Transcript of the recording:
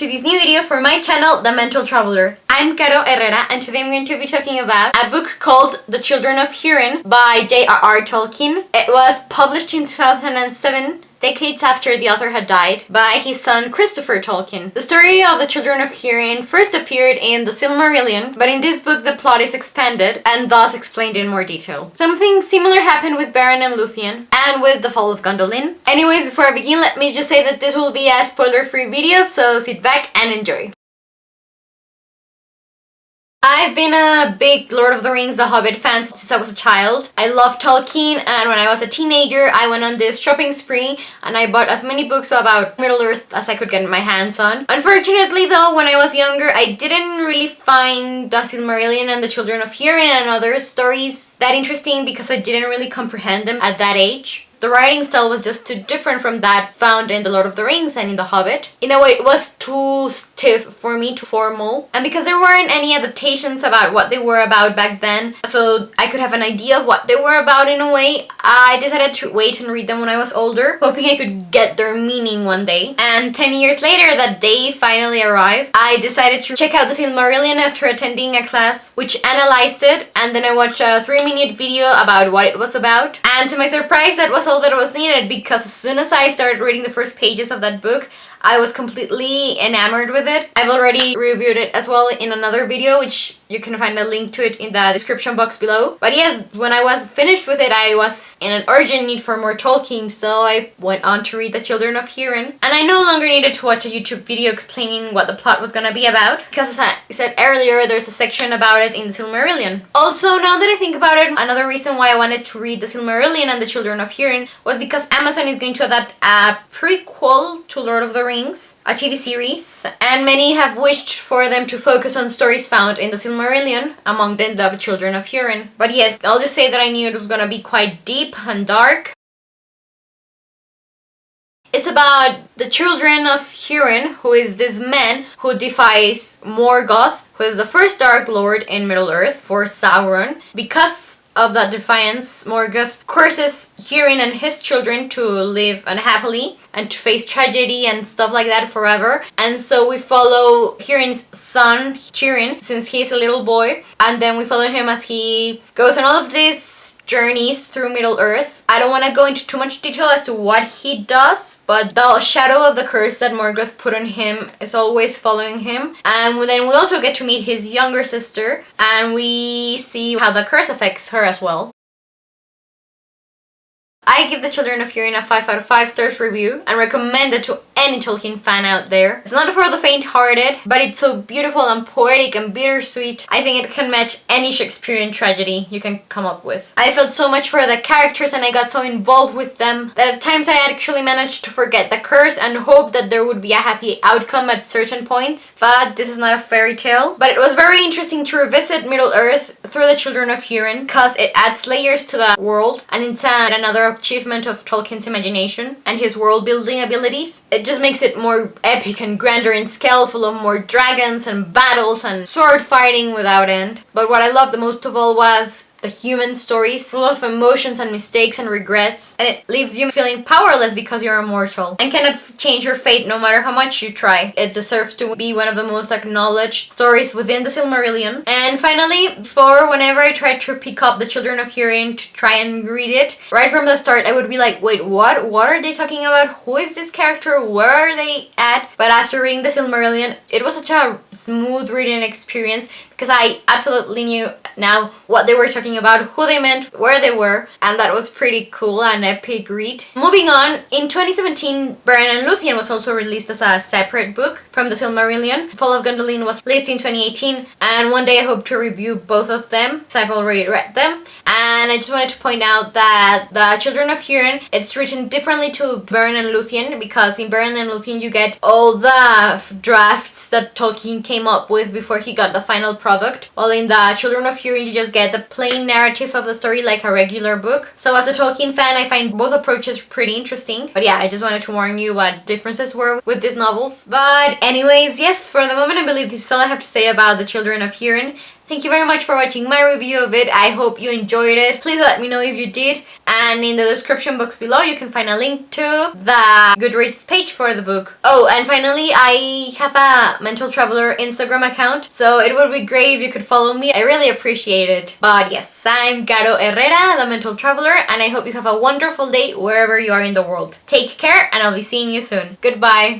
to this new video for my channel, The Mental Traveler. I'm J.R.R. and today I'm going to be talking about a book called The Children of Húrin by J.R.R. Tolkien. It was published in 2007, decades after the author had died, by his son Christopher Tolkien. The story of the Children of Húrin first appeared in the Silmarillion, but in this book the plot is expanded and thus explained in more detail. Something similar happened with Beren and Luthien, and with the fall of Gondolin. Anyways, before I begin, let me just say that this will be a spoiler-free video, so sit back and enjoy. I've been a big Lord of the Rings, The Hobbit fan since I was a child. I love Tolkien, and when I was a teenager I went on this shopping spree and I bought as many books about Middle-earth as I could get my hands on. Unfortunately though, when I was younger I didn't really find the Silmarillion and the Children of Húrin and other stories that interesting because I didn't really comprehend them at that age. The writing style was just too different from that found in The Lord of the Rings and in The Hobbit. In a way, it was too stiff for me, too formal. And because there weren't any adaptations about what they were about back then, so I could have an idea of what they were about in a way, I decided to wait and read them when I was older, hoping I could get their meaning one day. And 10 years later, that day finally arrived. I decided to check out the Silmarillion after attending a class which analyzed it, and then I watched a 3-minute video about what it was about. And to my surprise, that was all that was needed, because as soon as I started reading the first pages of that book, I was completely enamored with it. I've already reviewed it as well in another video, which you can find a link to it in the description box below. But yes, when I was finished with it, I was in an urgent need for more Tolkien, so I went on to read The Children of Húrin. And I no longer needed to watch a YouTube video explaining what the plot was gonna be about, because as I said earlier, there's a section about it in the Silmarillion. Also, now that I think about it, another reason why I wanted to read the Silmarillion and the Children of Húrin was because Amazon is going to adapt a prequel to Lord of the Rings, a TV series, and many have wished for them to focus on stories found in the Silmarillion, among them the Children of Húrin. But yes, I'll just say that I knew it was gonna be quite deep and dark. It's about the Children of Húrin, who is this man who defies Morgoth, who is the first Dark Lord in Middle-earth for Sauron. Because of that defiance, Morgoth curses Húrin and his children to live unhappily and to face tragedy and stuff like that forever. And so we follow Húrin's son, Húrin, since he's a little boy, and then we follow him as he goes on all of these journeys through Middle-earth. I don't want to go into too much detail as to what he does, but the shadow of the curse that Morgoth put on him is always following him. And then we also get to meet his younger sister, and we see how the curse affects her as well. I give The Children of Húrin a 5 out of 5 stars review and recommend it to any Tolkien fan out there. It's not for the faint-hearted, but it's so beautiful and poetic and bittersweet. I think it can match any Shakespearean tragedy you can come up with. I felt so much for the characters and I got so involved with them that at times I actually managed to forget the curse and hope that there would be a happy outcome at certain points. But this is not a fairy tale. But it was very interesting to revisit Middle-earth through The Children of Húrin, because it adds layers to the world, and it's another achievement of Tolkien's imagination and his world-building abilities. It just makes it more epic and grander in scale, full of more dragons and battles and sword fighting without end. But what I loved the most of all was the human stories, full of emotions and mistakes and regrets, and it leaves you feeling powerless because you're immortal and cannot change your fate no matter how much you try. It deserves to be one of the most acknowledged stories within the Silmarillion. And finally, before, whenever I tried to pick up The Children of Húrin to try and read it, right from the start I would be like, wait, what? What are they talking about? Who is this character? Where are they at? But after reading the Silmarillion, it was such a smooth reading experience because I absolutely knew now what they were talking about, who they meant, where they were, and that was pretty cool and epic read. Moving on, in 2017, Beren and Luthien was also released as a separate book from the Silmarillion. Fall of Gondolin was released in 2018, and one day I hope to review both of them, because I've already read them. And I just wanted to point out that the Children of Húrin, it's written differently to Beren and Luthien, because in Beren and Luthien you get all the drafts that Tolkien came up with before he got the final product, while in the Children of Húrin you just get the plain narrative of the story like a regular book. So as a Tolkien fan, I find both approaches pretty interesting. But yeah, I just wanted to warn you what differences were with these novels. But anyways, yes, for the moment I believe this is all I have to say about The Children of Húrin. Thank you very much for watching my review of it. I hope you enjoyed it. Please let me know if you did. And in the description box below, you can find a link to the Goodreads page for the book. Oh, and finally, I have a Mental Traveler Instagram account, so it would be great if you could follow me. I really appreciate it. But yes, I'm J.R.R, the Mental Traveler, and I hope you have a wonderful day wherever you are in the world. Take care, and I'll be seeing you soon. Goodbye.